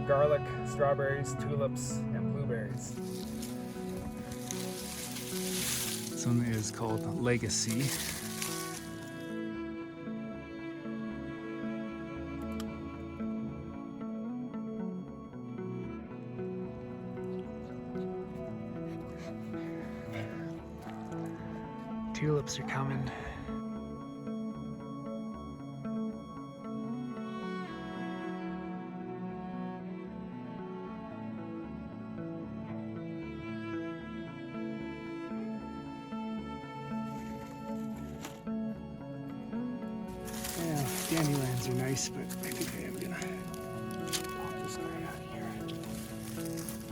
garlic, strawberries, tulips, and blueberries. This one is called Legacy. Tulips are coming. Yeah, dandelions are nice, but I think I am gonna pop this guy out of here.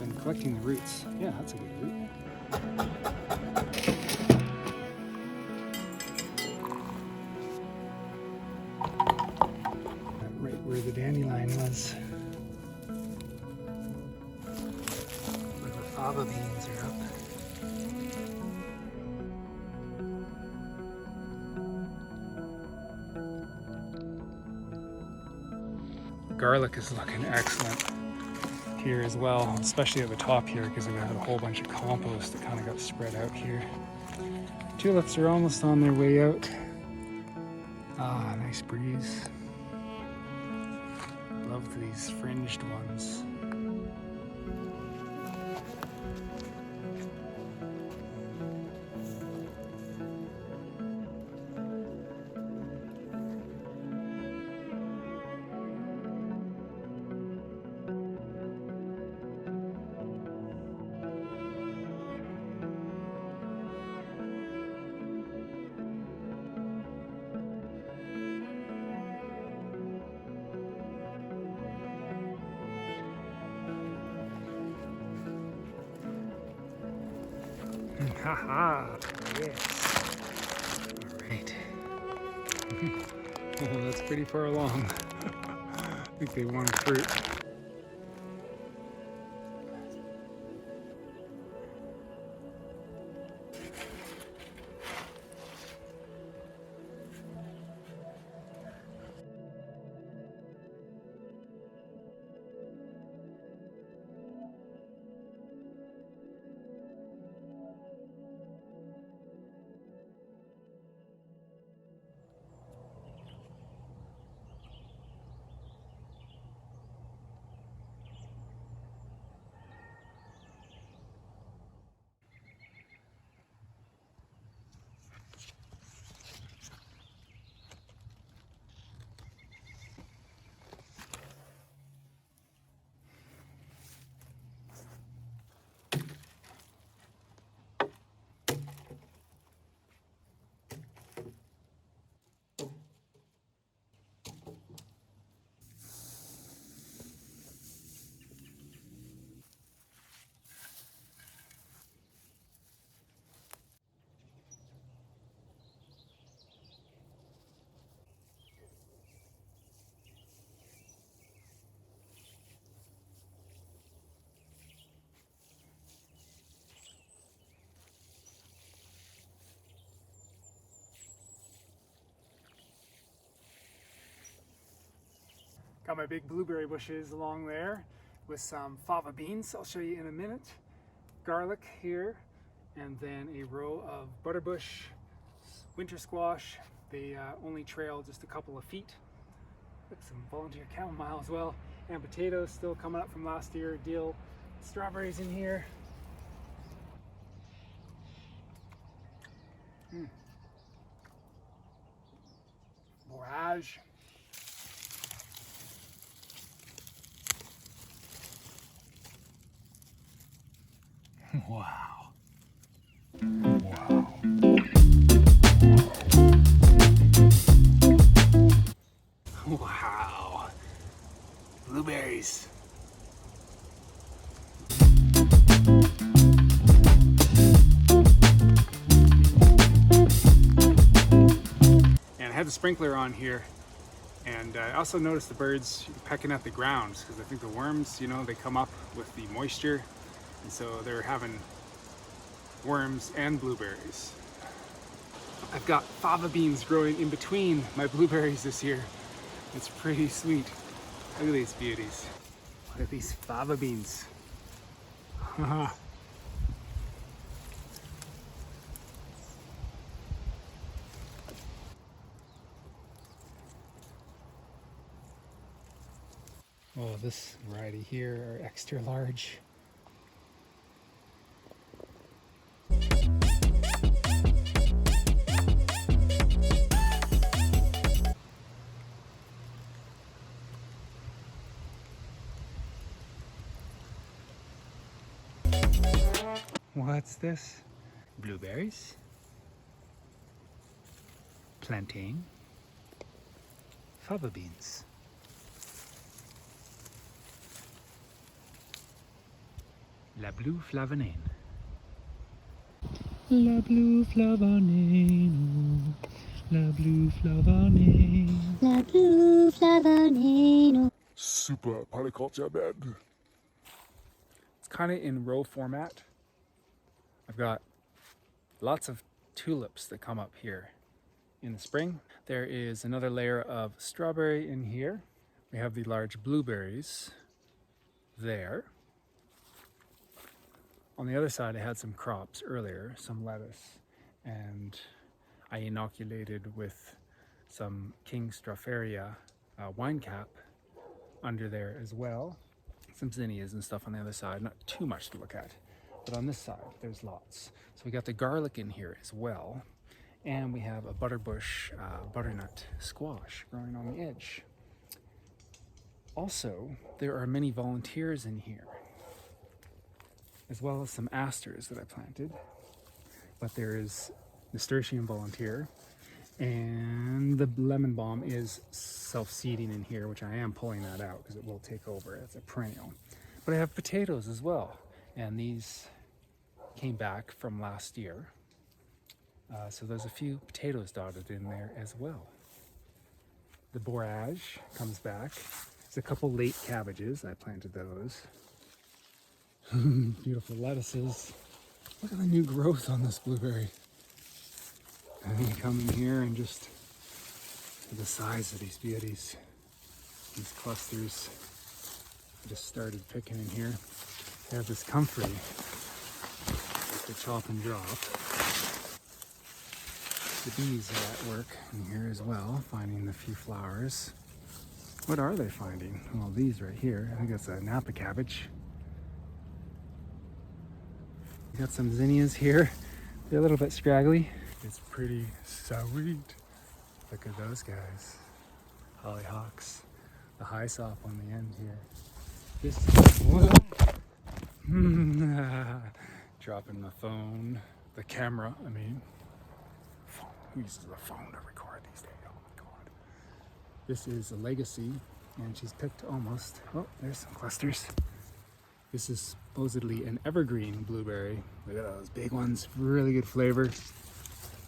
I'm collecting the roots. Yeah, that's a good root. Right where the dandelion was. Where the fava beans are up. Garlic is looking excellent here as well, especially at the top here because we had a whole bunch of compost that kind of got spread out here. Tulips are almost on their way out. Ah, nice breeze. Love these fringed ones. Haha, yes. All right. Oh, that's pretty far along. I think they want fruit. Got my big blueberry bushes along there with some fava beans, I'll show you in a minute. Garlic here, and then a row of butterbush, winter squash. They only trail just a couple of feet. Look, some volunteer chamomile as well. And potatoes still coming up from last year. Dill, strawberries in here. Borage. Wow. Wow. Wow. Blueberries. And I had the sprinkler on here, and I also noticed the birds pecking at the ground because I think the worms, you know, they come up with the moisture. And so they're having worms and blueberries. I've got fava beans growing in between my blueberries this year. It's pretty sweet. Look at these beauties. Look at these fava beans. Oh, this variety here are extra large. What's this? Blueberries, plantain, fava beans. La blue flavanine. La blue flavanino. La blue flavanino. La blue flavanino. Super polyculture bed. It's kind of in row format. I've got lots of tulips that come up here in the spring. There is another layer of strawberry in here. We have the large blueberries there. On the other side, I had some crops earlier, some lettuce, and I inoculated with some King Stropharia wine cap under there as well. Some zinnias and stuff on the other side, not too much to look at. But on this side, there's lots. So we got the garlic in here as well. And we have a butterbush butternut squash growing on the edge. Also, there are many volunteers in here, as well as some asters that I planted. But there is nasturtium volunteer, and the lemon balm is self-seeding in here, which I am pulling that out because it will take over. It's a perennial. But I have potatoes as well, and these came back from last year. So there's a few potatoes dotted in there as well. The borage comes back. There's a couple late cabbages. I planted those. Beautiful lettuces. Look at the new growth on this blueberry. And you come in here and just the size of these beauties. These clusters. I just started picking in here. They have this comfrey to chop and drop. The bees are at work in here as well, finding the few flowers. What are they finding? Well, these right here. I think that's a Napa cabbage. We got some zinnias here. They're a little bit scraggly. It's pretty sweet. Look at those guys. Hollyhocks. The hyssop on the end here. This dropping the phone. The camera, I mean. Who uses a phone to record these days? Oh my god. This is a legacy, and she's picked almost. Oh, there's some clusters. This is supposedly an evergreen blueberry. Look at those big ones, really good flavor.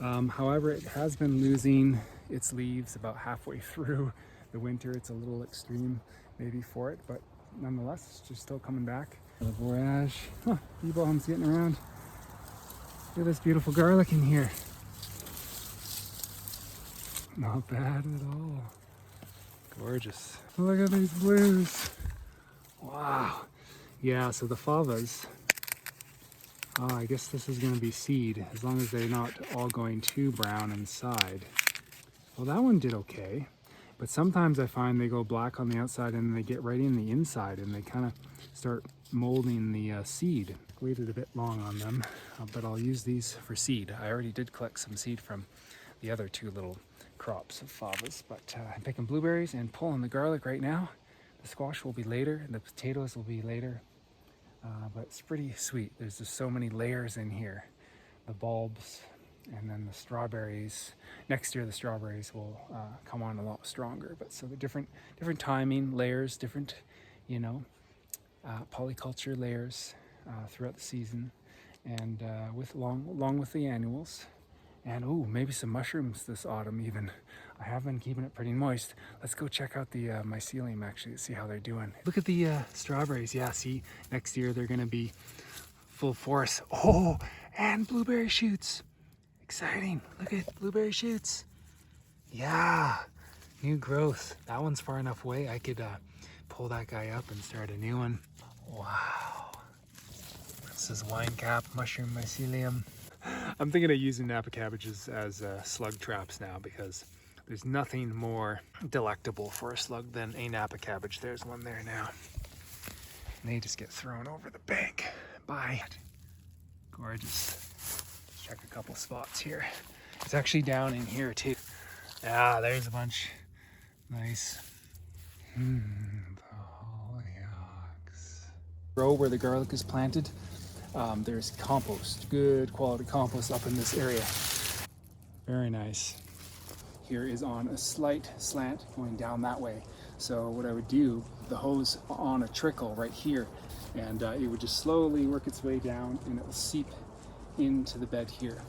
However, it has been losing its leaves about halfway through the winter. It's a little extreme maybe for it, but nonetheless, she's still coming back. The borage, bee balm's getting around. Look at this beautiful garlic in here. Not bad at all. Gorgeous. Look at these blues. Wow. Yeah, so the favas, I guess this is going to be seed, as long as they're not all going too brown inside. Well, that one did okay, but sometimes I find they go black on the outside and they get right in the inside and they kind of start molding the seed. Waited a bit long on them, but I'll use these for seed. I already did collect some seed from the other two little crops of favas, but I'm picking blueberries and pulling the garlic right now. The squash will be later, and the potatoes will be later. But it's pretty sweet. There's just so many layers in here. The bulbs, and then the strawberries. Next year the strawberries will come on a lot stronger. But so the different timing, layers, different, polyculture layers throughout the season, and along with the annuals. And maybe some mushrooms this autumn even. I have been keeping it pretty moist. Let's go check out the Mycelium actually, see how they're doing. Look at the strawberries. Yeah, see, next year they're gonna be full force. Oh, and blueberry shoots. Exciting, look at blueberry shoots. Yeah, new growth. That one's far enough away I could pull pull that guy up and start a new one. Wow. This is wine cap, mushroom mycelium. I'm thinking of using Napa cabbages as slug traps now because there's nothing more delectable for a slug than a Napa cabbage. There's one there now. And they just get thrown over the bank. Bye. Gorgeous. Let's check a couple spots here. It's actually down in here too. Ah, there's a bunch. Nice. The hollyhocks. Row where the garlic is planted, there's compost, good quality compost up in this area. Very nice. Here is on a slight slant going down that way. So what I would do, the hose on a trickle right here, and it would just slowly work its way down and it will seep into the bed here.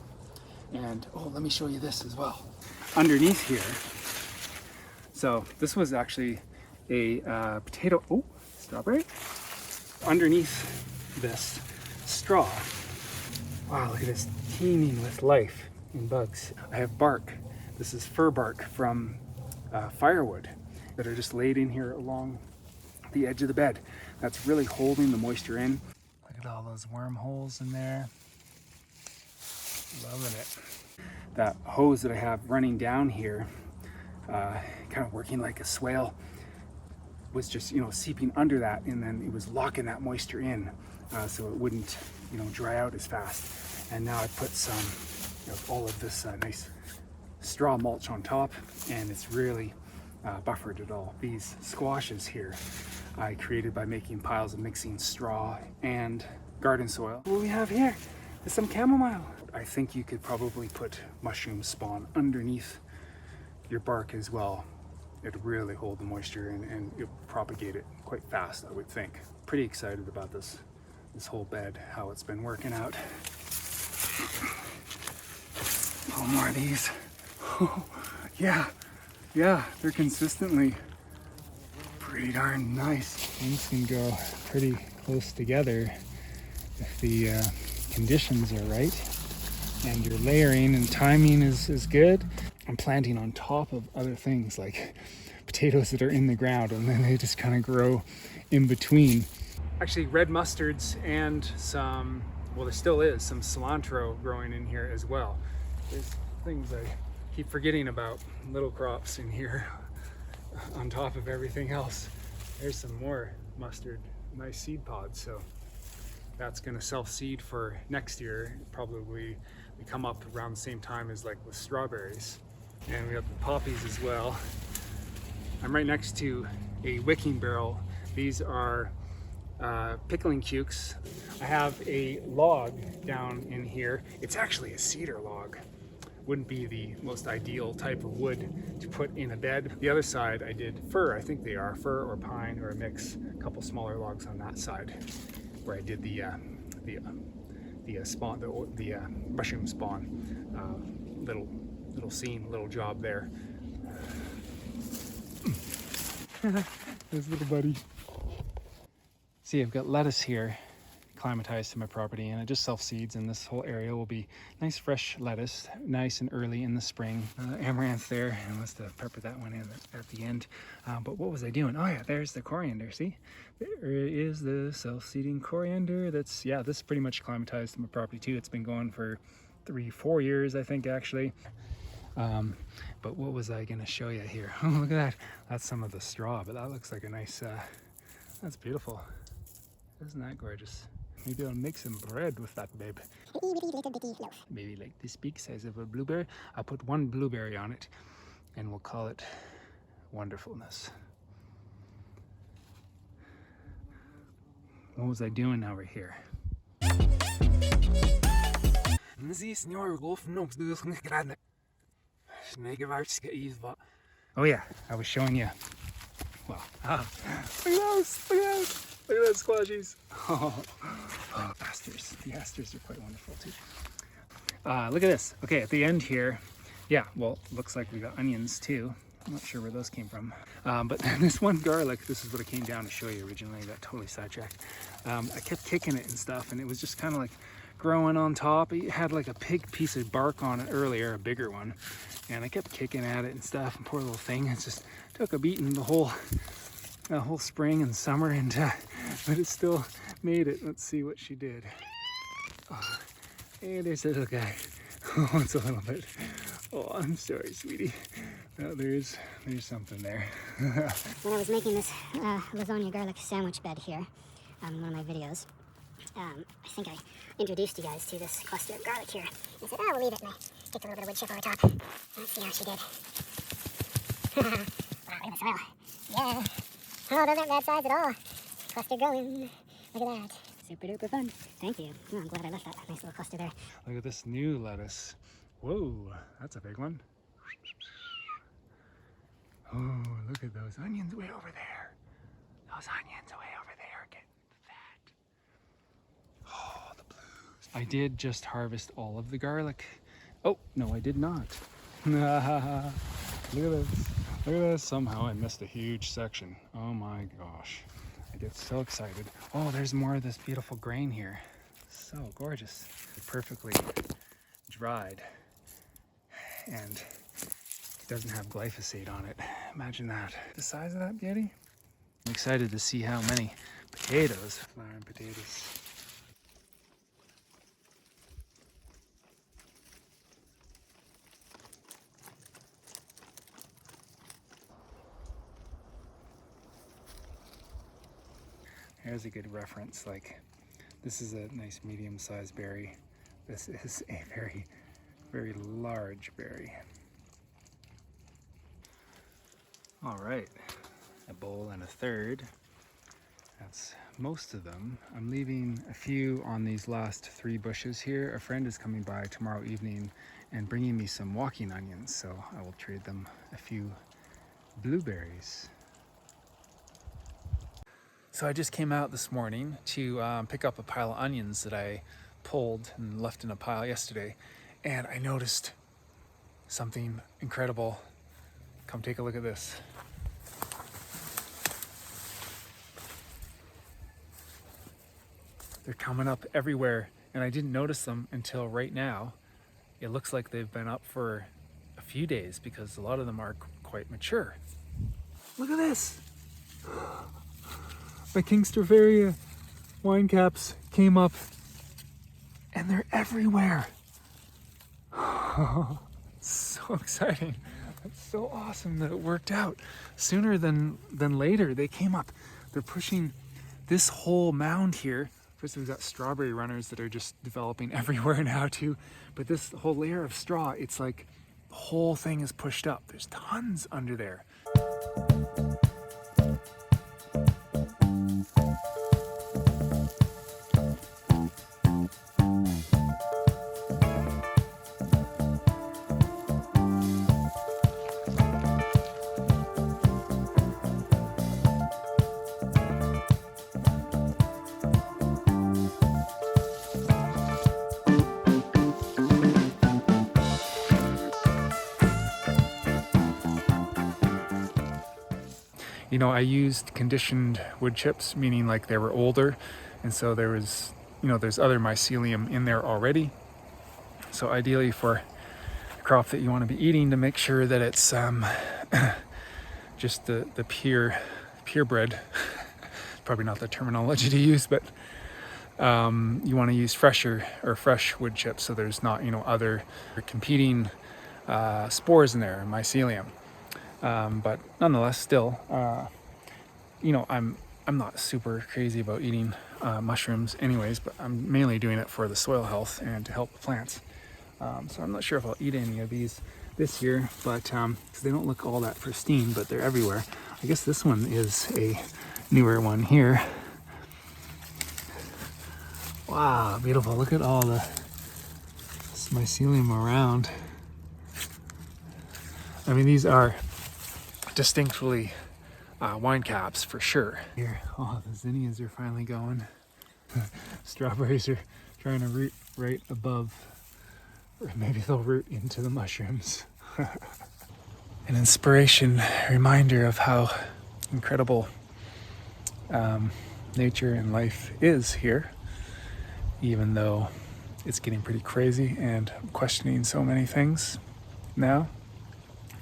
And oh, let me show you this as well. Underneath here, so this was actually a potato, oh, strawberry. Underneath this straw, wow, look at this, teeming with life and bugs. I have bark. This is fir bark from firewood that are just laid in here along the edge of the bed. That's really holding the moisture in. Look at all those wormholes in there. Loving it. That hose that I have running down here, kind of working like a swale, was just, seeping under that, and then it was locking that moisture in so it wouldn't, dry out as fast. And now I put some all of this nice straw mulch on top, and it's really buffered it all. These squashes here I created by making piles of mixing straw and garden soil. What we have here is some chamomile. I think you could probably put mushroom spawn underneath your bark as well. It'd really hold the moisture and it would propagate it quite fast, I would think. Pretty excited about this whole bed, how it's been working out. Oh, more of these. Oh, yeah, they're consistently pretty darn nice. Things can go pretty close together if the conditions are right and your layering and timing is good. I'm planting on top of other things like potatoes that are in the ground, and then they just kind of grow in between. Actually, red mustards and some, well, there still is some cilantro growing in here as well. There's things I keep forgetting about, little crops in here on top of everything else. There's some more mustard, nice seed pods, so that's going to self-seed for next year. Probably we come up around the same time as like with strawberries. And we have the poppies as well. I'm right next to a wicking barrel. These are pickling cukes. I have a log down in here. It's actually a cedar log. Wouldn't be the most ideal type of wood to put in a bed. The other side I did fir, I think they are fir or pine or a mix. A couple smaller logs on that side where I did the mushroom spawn. Little scene, little job there. This little buddy. See, I've got lettuce here acclimatized to my property, and it just self-seeds, and this whole area will be nice fresh lettuce, nice and early in the spring. Amaranth there, I must have peppered that one in at the end. But what was I doing? Oh yeah, there's the coriander, see? There is the self-seeding coriander. This is pretty much acclimatized to my property too. It's been going for 3-4 years, I think, actually. But what was I gonna show you here? Oh, look at that. That's some of the straw, but that looks like a nice, that's beautiful. Isn't that gorgeous? Maybe I'll make some bread with that, babe. Maybe like this big size of a blueberry. I'll put one blueberry on it and we'll call it wonderfulness. What was I doing over here? Oh yeah, I was showing you. Well, look at those, look at those squashies. Oh, asters. The asters are quite wonderful too. Look at this. Okay, at the end here, yeah, well, looks like we got onions too. I'm not sure where those came from. But this one garlic, this is what I came down to show you originally. I got totally sidetracked. I kept kicking it and stuff, and it was just kind of like growing on top. It had like a big piece of bark on it earlier, a bigger one. And I kept kicking at it and stuff, and poor little thing, it just took a beating the whole a whole spring and summer, and but it still made it. Let's see what she did. Oh, hey, there's a little guy. Oh, it's a little bit. Oh, I'm sorry, sweetie. No, there's something there. When I was making this lasagna garlic sandwich bed here, in one of my videos, I think I introduced you guys to this cluster of garlic here. I said, oh, we'll leave it, and I picked a little bit of wood chip over top. Let's see how she did. Wow, look at the soil. Yeah. Oh, those aren't bad size at all. Cluster going. Look at that. Super duper fun. Thank you. Oh, I'm glad I left that nice little cluster there. Look at this new lettuce. Whoa, that's a big one. Oh, look at those onions way over there. Those onions way over there get fat. Oh, the blues. I did just harvest all of the garlic. Oh, no, I did not. Look at this. Look at this. Somehow I missed a huge section. Oh my gosh. I get so excited. Oh, there's more of this beautiful grain here. So gorgeous. Perfectly dried. And it doesn't have glyphosate on it. Imagine that. The size of that beauty. I'm excited to see how many potatoes, flower and potatoes. Here's a good reference. Like, this is a nice medium-sized berry. This is a very, very large berry. All right, a bowl and a third. That's most of them. I'm leaving a few on these last 3 bushes here. A friend is coming by tomorrow evening and bringing me some walking onions, so I will trade them a few blueberries. So I just came out this morning to pick up a pile of onions that I pulled and left in a pile yesterday, and I noticed something incredible. Come take a look at this. They're coming up everywhere, and I didn't notice them until right now. It looks like they've been up for a few days because a lot of them are quite mature. Look at this. My King Stropharia wine caps came up, and they're everywhere. So exciting. It's so awesome that it worked out. Sooner than later, they came up. They're pushing this whole mound here. First, we've got strawberry runners that are just developing everywhere now too. But this whole layer of straw, it's like the whole thing is pushed up. There's tons under there. You know, I used conditioned wood chips, meaning like they were older, and so there was, you know, there's other mycelium in there already. So ideally for a crop that you want to be eating, to make sure that it's just the purebred, probably not the terminology to use, but you want to use fresh wood chips, so there's not, you know, other competing spores in there, mycelium. But nonetheless, still, you know, I'm not super crazy about eating mushrooms anyways, but I'm mainly doing it for the soil health and to help the plants. So I'm not sure if I'll eat any of these this year, but because they don't look all that pristine, but they're everywhere. I guess this one is a newer one here. Wow, beautiful. Look at all this mycelium around. I mean, these are distinctly wine caps for sure. Here, oh, the zinnias are finally going. Strawberries are trying to root right above, or maybe they'll root into the mushrooms. An inspiration, reminder of how incredible nature and life is here, even though it's getting pretty crazy and I'm questioning so many things now,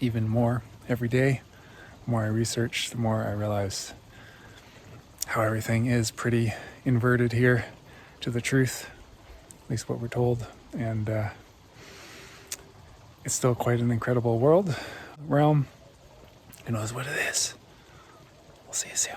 even more every day. The more I research, the more I realize how everything is pretty inverted here to the truth, at least what we're told. And it's still quite an incredible realm. Who knows what it is? We'll see you soon.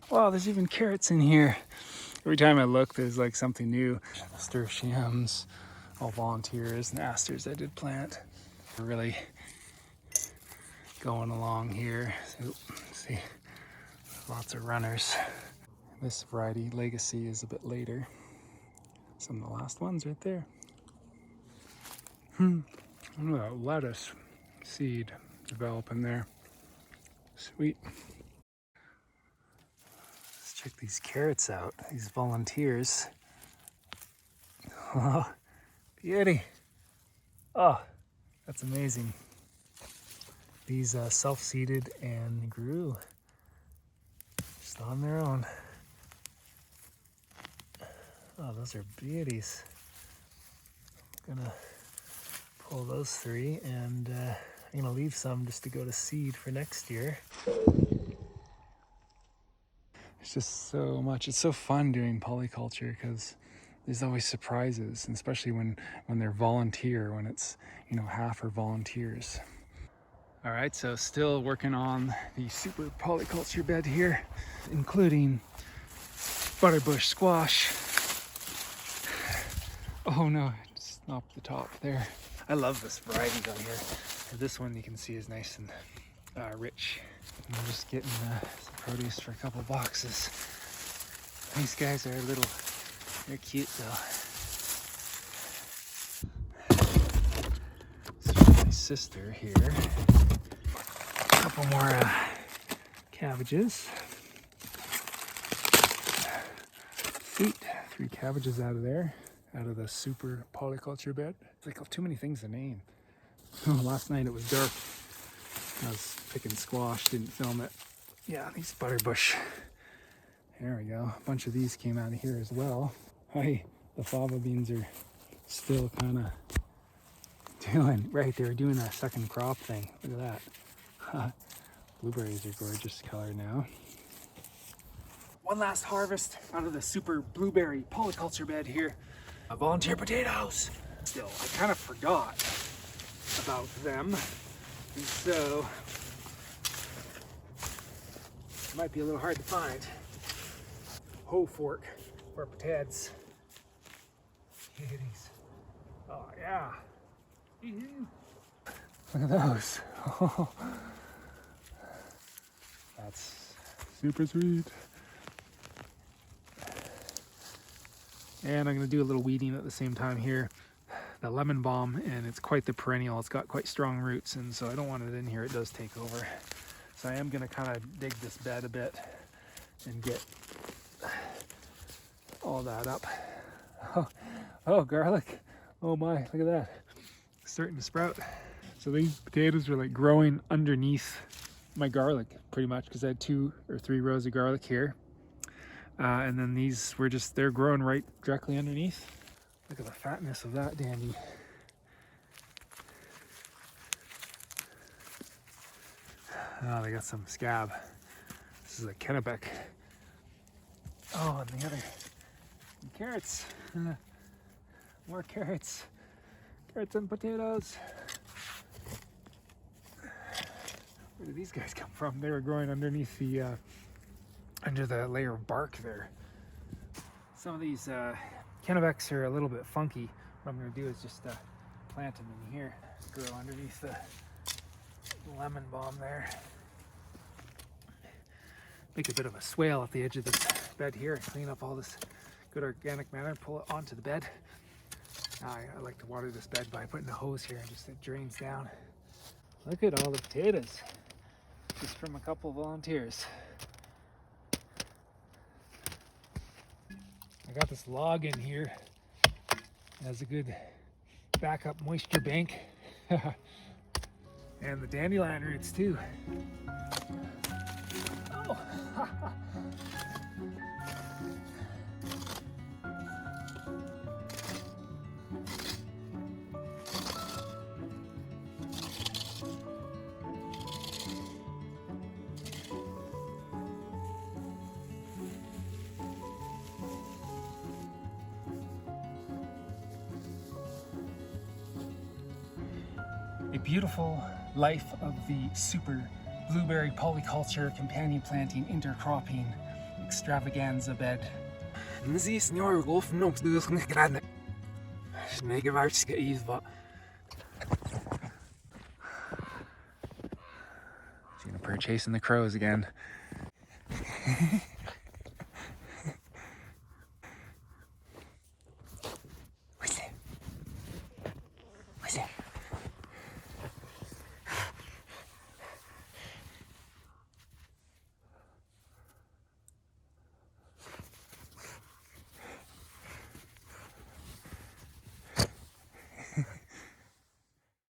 Wow, there's even carrots in here. Every time I look, there's like something new. Nasturtiums, all volunteers, and asters I did plant. We're really going along here. So, see, lots of runners. This variety, Legacy, is a bit later. Some of the last ones right there. Look at that lettuce seed developing there. Sweet. Let's check these carrots out, these volunteers. Oh, beauty. Oh, that's amazing. These self-seeded and grew just on their own. Oh, those are beauties. I'm gonna pull those 3 and I'm gonna leave some just to go to seed for next year. It's just so much. It's so fun doing polyculture because there's always surprises, and especially when they're volunteer, when it's, you know, half are volunteers. All right, so still working on the super polyculture bed here, including butterbush squash. Oh no, it's not the top there. I love this variety down here. This one you can see is nice and rich. I'm just getting some produce for a couple boxes. These guys are little, they're cute though. This is my sister here. A couple more cabbages. Sweet, 3 cabbages out of there, out of the super polyculture bed. It's like too many things to name. Last night it was dark. I was picking squash, didn't film it. Yeah, these butterbush. There we go. A bunch of these came out of here as well. Hi, the fava beans are still kind of doing, right, they were doing a second crop thing. Look at that. Blueberries are gorgeous color now. One last harvest out of the super blueberry polyculture bed here. Volunteer potatoes. Still, I kind of forgot about them. And so, it might be a little hard to find. Hoe fork for potatoes. Kitties. Oh yeah. Look at those. That's super sweet. And I'm gonna do a little weeding at the same time here. The lemon balm, and it's quite the perennial. It's got quite strong roots, and so I don't want it in here. It does take over. So I am gonna kind of dig this bed a bit and get all that up. Oh, garlic. Oh my, look at that. It's starting to sprout. So these potatoes are like growing underneath my garlic pretty much, because I had 2 or 3 rows of garlic here. And then these were just, they're growing right directly underneath. Look at the fatness of that dandy. Oh, they got some scab. This is a Kennebec. Oh, and the other carrots. More carrots. Carrots and potatoes. Where did these guys come from? They were growing underneath the under the layer of bark there. Some of these Kennebecs are a little bit funky. What I'm going to do is just plant them in here. Grow underneath the lemon balm there. Make a bit of a swale at the edge of this bed here and clean up all this good organic matter and pull it onto the bed. I like to water this bed by putting a hose here and just it drains down. Look at all the potatoes. Just from a couple volunteers. I got this log in here. It has a good backup moisture bank. And the dandelion roots too. Oh. A beautiful life of the super blueberry polyculture companion planting intercropping extravaganza bed. Just gonna start chasing the crows again.